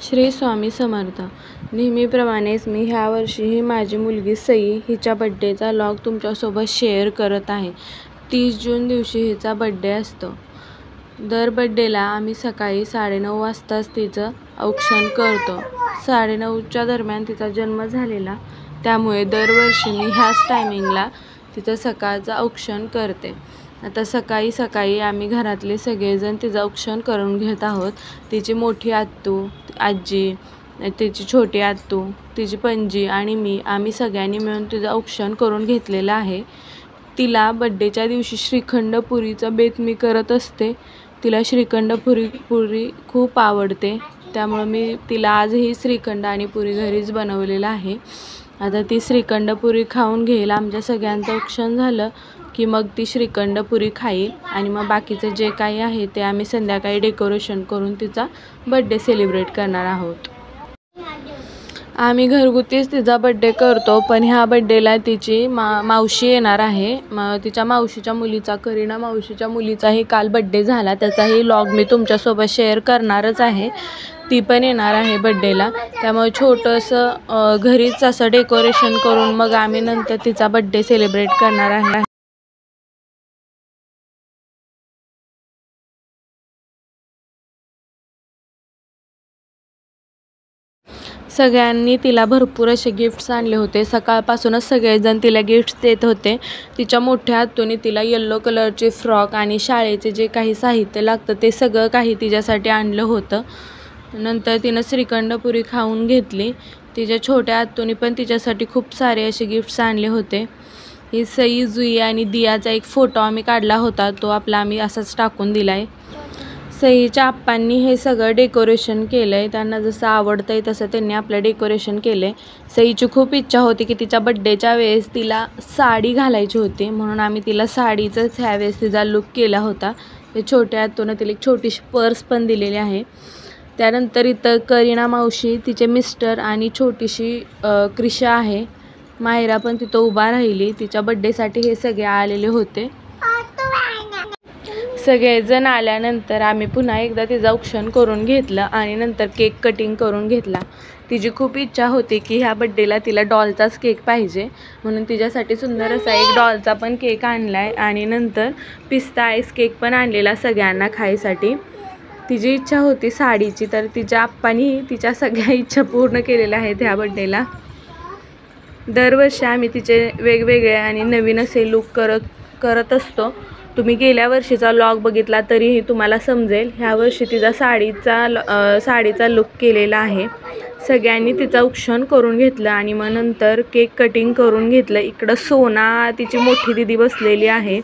श्री स्वामी समर्थ. नेहमीप्रमाणेच मी ह्या वर्षीही माझी मुलगी सई हिच्या बड्डेचा लॉग तुमच्यासोबत शेअर करत आहे. 30 जून दिवशी हिचा बड्डे असतो. दर बड्डेला आम्ही सकाळी 9:30 वाजताच तिचं औक्षण करतो. 9:30च्या दरम्यान तिचा जन्म झालेला, त्यामुळे दरवर्षी मी ह्याच टायमिंगला तिचं सकाळचं औक्षण करते. आता सकाळी सकाळी आम्ही घरातले सगळेजण तिचं औक्षण करून घेत आहोत. तिची मोठी आत्तू, आजी, तिची छोटी आत्तू, तिची पणजी आणि आम्ही सगळ्यांनी मिळून तिचं औक्षण करून घेतलेलं आहे. तिला बड्डेच्या दिवशी श्रीखंड पुरीचं बेत मी करत असते. तिला श्रीखंड पुरी खूप आवडते, त्यामुळं मी तिला आजही श्रीखंड आणि पुरी घरीच बनवलेलं आहे. आता ती श्रीखंड पुरी खाऊन घेईल. आमच्या सगळ्यांचं औक्षण झालं की मग ती श्रीखंड पुरी खाईल आणि मग बाकीचं जे काही आहे ते आम्ही संध्याकाळी डेकोरेशन करून तिचा बड्डे सेलिब्रेट करणार आहोत. आम्ही घरगुतीच तिचा बड्डे करतो, पण ह्या बड्डेला तिची मावशी येणार आहे. तिच्या मावशीच्या मुलीचा, करीना मावशीच्या मुलीचाही काल बड्डे झाला. त्याचाही लॉग मी तुमच्यासोबत शेअर करणारच आहे. ती पण येणार आहे बड्डेला, त्यामुळे छोटंसं घरीच असं डेकोरेशन करून मग आम्ही नंतर तिचा बड्डे सेलिब्रेट करणार आहे. सगळ्यांनी तिला भरपूर असे गिफ्ट्स आणले होते. सकाळपासूनच सगळेजण तिला गिफ्ट्स देत होते. तिच्या मोठ्या आत्तूने तिला येल्लो कलरचे फ्रॉक आणि शाळेचे जे काही साहित्य लागतं ते सगळं काही तिच्यासाठी आणलं होतं. नंतर तिनं श्रीखंड पुरी खाऊन घेतली. तिच्या छोट्या आत्तूने पण तिच्यासाठी खूप सारे असे गिफ्ट्स आणले होते. ही सई, जुई आणि दियाचा एक फोटो आम्ही काढला होता, तो आम्ही असाच टाकून दिला आहे. सईच्या आप्पांनी हे सगळं डेकोरेशन केलं आहे. त्यांना जसं आवडतं आहे तसं त्यांनी आपलं डेकोरेशन केलं आहे. सईची खूप इच्छा होती की तिच्या बड्डेच्या वेळेस तिला साडी घालायची होती, म्हणून आम्ही तिला साडीचंच ह्यावेळेस तिचा लुक केला होता. ते छोट्या आत्तूनं तिला एक छोटीशी पर्स पण दिलेली आहे. त्यानंतर इथं करीना मावशी, तिचे मिस्टर आणि छोटीशी क्रिशा आहे. मायरा पण तिथं उभा राहिली. तिच्या बड्डेसाठी हे सगळे आलेले होते. सगळेजण आल्यानंतर आम्ही पुन्हा एकदा तिचं औक्षण करून घेतलं आणि नंतर केक कटिंग करून घेतला. तिची खूप इच्छा होती की ह्या बड्डेला तिला डॉलचाच केक पाहिजे, म्हणून तिच्यासाठी सुंदर असा एक डॉलचा पण केक आणला आहे आणि नंतर पिस्ता आईस केक पण आणलेला सगळ्यांना खायसाठी. तिची इच्छा होती साडीची, तर तिच्या आप्पांनी तिच्या सगळ्या इच्छा पूर्ण केलेल्या आहेत ह्या बड्डेला. दरवर्षी आम्ही तिचे वेगवेगळे आणि नवीन असे लुक करत असतो. तुम्ही गेल्या वर्षीचा लॉग बघितला तरीही तुम्हाला समजेल. ह्या वर्षी तिचा साडीचा लुक केलेला आहे. सगळ्यांनी तिचं औक्षण करून घेतलं आणि मग नंतर केक कटिंग करून घेतलं. इकडं सोना, तिची मोठी दिदी बसलेली आहे.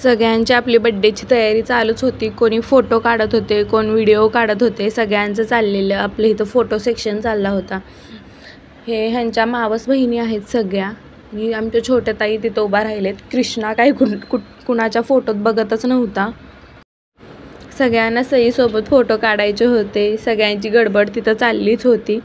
सगळ्यांची आपली बड्डेची तयारी चालूच होती. कोणी फोटो काढत होते, कोण व्हिडिओ काढत होते. सगळ्यांचं चाललेलं. आपलं इथं फोटो सेक्शन चालला होता. हे ह्यांच्या मावस बहिणी आहेत सगळ्या आणि आमच्या छोट्या ताई तिथं उभा राहिलेत. कृष्णा काही कुणाच्या फोटोत बघतच नव्हता. सगळ्यांना सईसोबत फोटो काढायचे होते. सगळ्यांची गडबड तिथं चाललीच होती.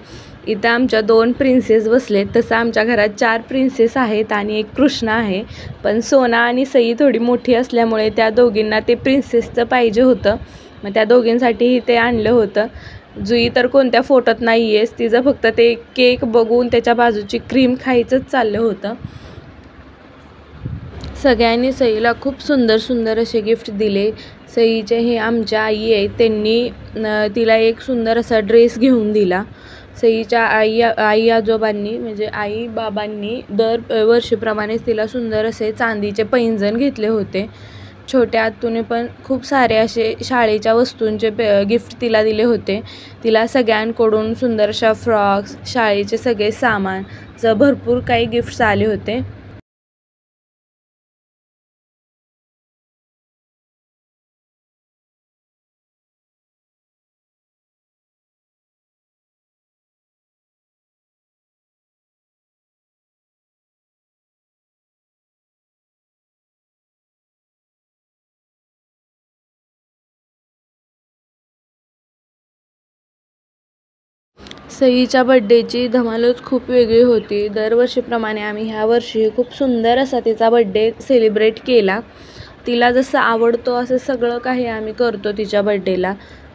इथं आमच्या 2 प्रिन्सेस बसलेत. तसं आमच्या घरात 4 प्रिन्सेस आहेत आणि एक कृष्णा आहे, पण सोना आणि सई थोडी मोठी असल्यामुळे त्या दोघींना ते प्रिन्सेसचं पाहिजे होतं. मग त्या दोघींसाठीही ते आणलं होतं. जुई तर कोणत्या फोटोत नाही आहेस. तिचं फक्त ते केक बघून त्याच्या बाजूची क्रीम खायचंच चाललं होतं. सगळ्यांनी सईला खूप सुंदर सुंदर असे गिफ्ट दिले. सईचे हे आमच्या आई आहेत, त्यांनी तिला एक सुंदर असा ड्रेस घेऊन दिला. सईच्या आई आजोबांनी म्हणजे आई बाबांनी दरवर्षीप्रमाणेच तिला सुंदर असे चांदीचे पैंजण घेतले होते. छोट्या आत्तूने पण खूप सारे असे शाळेच्या वस्तूंचे गिफ्ट तिला दिले होते. तिला सगळ्यांकडून सुंदर अशा फ्रॉक्स, शाळेचे सगळे सामान, भरपूर काही गिफ्ट्स आले होते. सईच्या बड्डेची धमालच खूप वेगळी होती. दरवर्षीप्रमाणे आम्ही ह्या वर्षी खूप सुंदर असा तिचा बड्डे सेलिब्रेट केला. तिला जसं आवडतो असं सगळं काही आम्ही करतो तिच्या बड्डेला.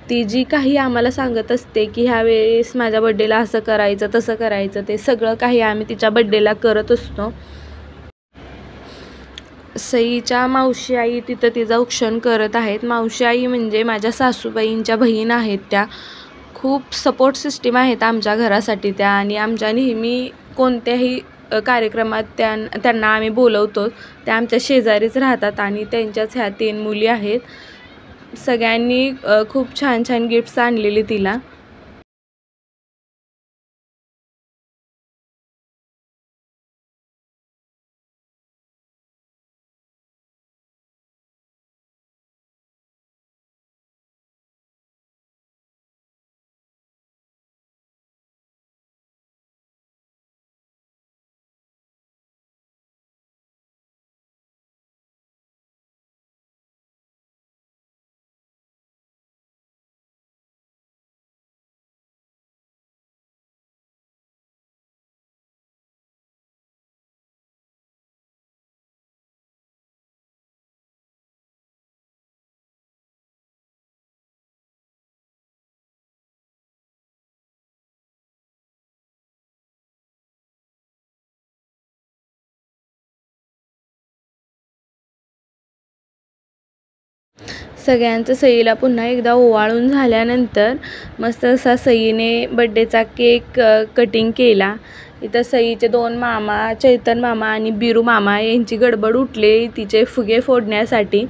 ती जी काही आम्हाला सांगत असते की ह्यावेळेस माझ्या बड्डेला असं करायचं तसं करायचं, ते सगळं काही आम्ही तिच्या बड्डेला करत असतो. सईच्या मावशी आई तिथं तिचं औक्षण करत आहेत. मावशी आई म्हणजे माझ्या सासूबाईंच्या बहीण आहेत. त्या खूप सपोर्ट सिस्टीम आहेत आमच्या घरासाठी त्या, आणि आमच्या नेहमी कोणत्याही कार्यक्रमात त्यांना आम्ही बोलवतो. त्या आमच्या शेजारीच राहतात आणि त्यांच्याच ह्या 3 मुली आहेत. सगळ्यांनी खूप छान छान गिफ्ट्स आणलेले तिला. सगळ्यांचं सईला पुन्हा एकदा ओवाळून झाल्यानंतर मस्त असा सईने बड्डेचा केक कटिंग केला. इथं सईचे 2 मामा, चैतन मामा आणि बिरू मामा यांची गडबड उठली तिचे फुगे फोडण्यासाठी.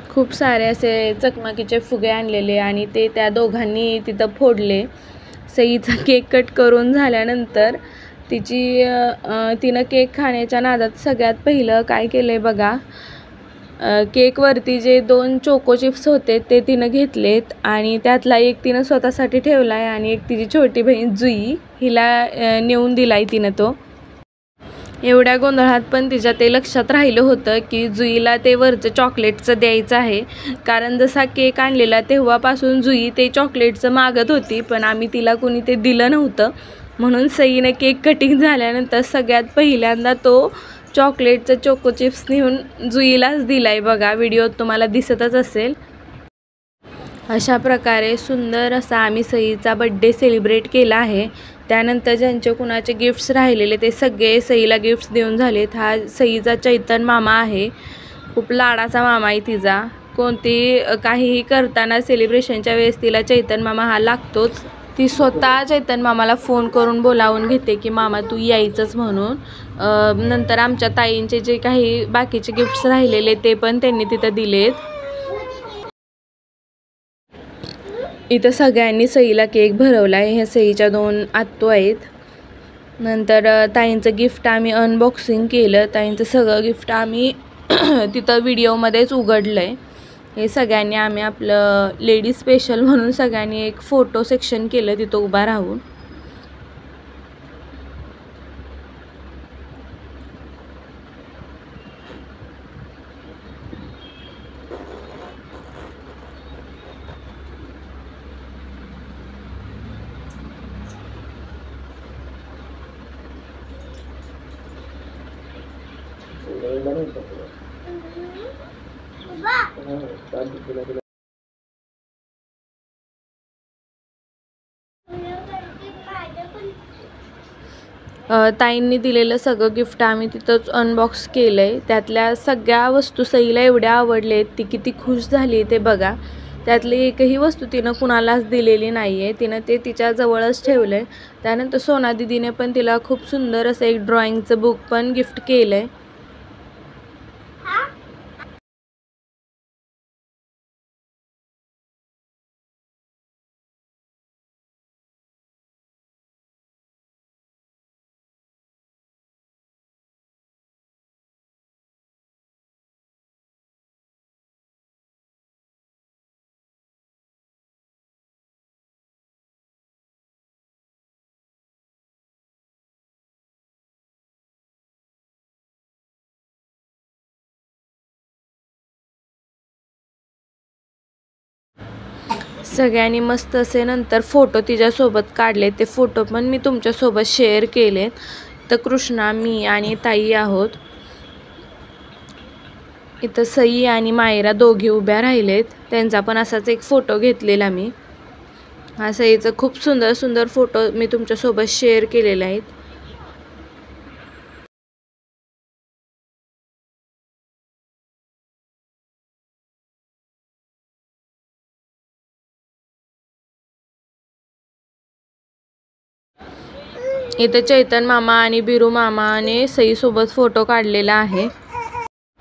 खूप सारे असे चकमकीचे फुगे आणलेले आणि ते त्या दोघांनी तिथं फोडले. सईचा केक कट करून झाल्यानंतर तिनं केक खाण्याच्या नादात सगळ्यात पहिलं काय केलं आहे बघा, केकवरती जे 2 चोको चिप्स होते ते तिनं घेतलेत आणि त्यातला एक तिनं स्वतःसाठी ठेवला आहे आणि एक तिची छोटी बहीण जुई हिला नेऊन दिला आहे तिनं तो. एवढ्या गोंधळात पण तिच्या ते लक्षात राहिलं होतं की जुईला ते वरचं चॉकलेटचं द्यायचं आहे, कारण जसा केक आणलेला तेव्हापासून जुई ते चॉकलेटचं मागत होती, पण आम्ही तिला कोणी ते दिलं नव्हतं. म्हणून सईने केक कटिंग झाल्यानंतर सगळ्यात पहिल्यांदा तो चॉकलेटचं चोको चिप्स नेऊन जुईलाच दिला आहे बघा, व्हिडिओत तुम्हाला दिसतच असेल. अशा प्रकारे सुंदर असा आम्ही सईचा बड्डे सेलिब्रेट केला आहे. त्यानंतर ज्यांचे कुणाचे गिफ्ट्स राहिलेले ते सगळे सईला गिफ्ट्स देऊन झालेत. हा सईचा चैतन मामा आहे, खूप लाडाचा मामा आहे तिचा. काहीही करताना सेलिब्रेशनच्या वेळेस तिला चैतन मामा हा लागतोच. ती स्वतः चैतन मामाला फोन करून बोलावून घेते की मामा तू यायचंच म्हणून. नंतर आमच्या ताईंचे जे काही बाकीचे गिफ्ट्स राहिलेले ते पण त्यांनी तिथं दिलेत. इथं सगळ्यांनी सईला केक भरवला आहे. ह्या सईच्या 2 आत्तू आहेत. नंतर ताईंचं गिफ्ट आम्ही अनबॉक्सिंग केलं. ताईंचं सगळं गिफ्ट आम्ही तिथं व्हिडिओमध्येच उघडलं आहे. हे सगळ्यांनी आम्ही आपलं लेडीज स्पेशल म्हणून सगळ्यांनी एक फोटो सेक्शन केलं तिथं उभा राहून. ताईंनी दिलेलं सगळं गिफ्ट आम्ही तिथंच अनबॉक्स केलं आहे. त्यातल्या सगळ्या वस्तू सईला एवढ्या आवडल्या, ती किती खुश झाली ते बघा. त्यातली एकही वस्तू तिनं कुणालाच दिलेली नाही आहे, तिनं ते तिच्या जवळच ठेवलं आहे. त्यानंतर सोना दीदीने पण तिला खूप सुंदर असं एक ड्रॉइंगचं बुक पण गिफ्ट केलं आहे. सगळ्यांनी मस्त असे नंतर फोटो तिच्यासोबत काढले. ते फोटो पण मी तुमच्यासोबत शेअर केले. तर कृष्णा, मी आणि ताई आहोत. इथं सई आणि मायरा दोघे उभ्या राहिलेत, त्यांचा पण असाच एक फोटो घेतलेला मी. हा सईचा खूप सुंदर सुंदर फोटो मी तुमच्यासोबत शेअर केलेले आहेत. इथे चैतन मामा आणि बिरू मामाने सईसोबत फोटो काढलेला आहे.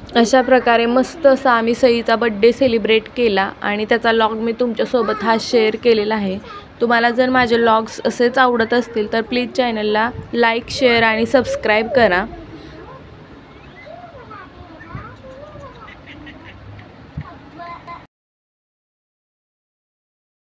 अशा प्रकारे मस्त असा आम्ही सईचा बड्डे सेलिब्रेट केला आणि त्याचा लॉग मी तुमच्यासोबत हा शेअर केलेला आहे. तुम्हाला जर माझे लॉग्स असेच आवडत असतील तर प्लीज चॅनलला लाईक, शेअर आणि सबस्क्राईब करा.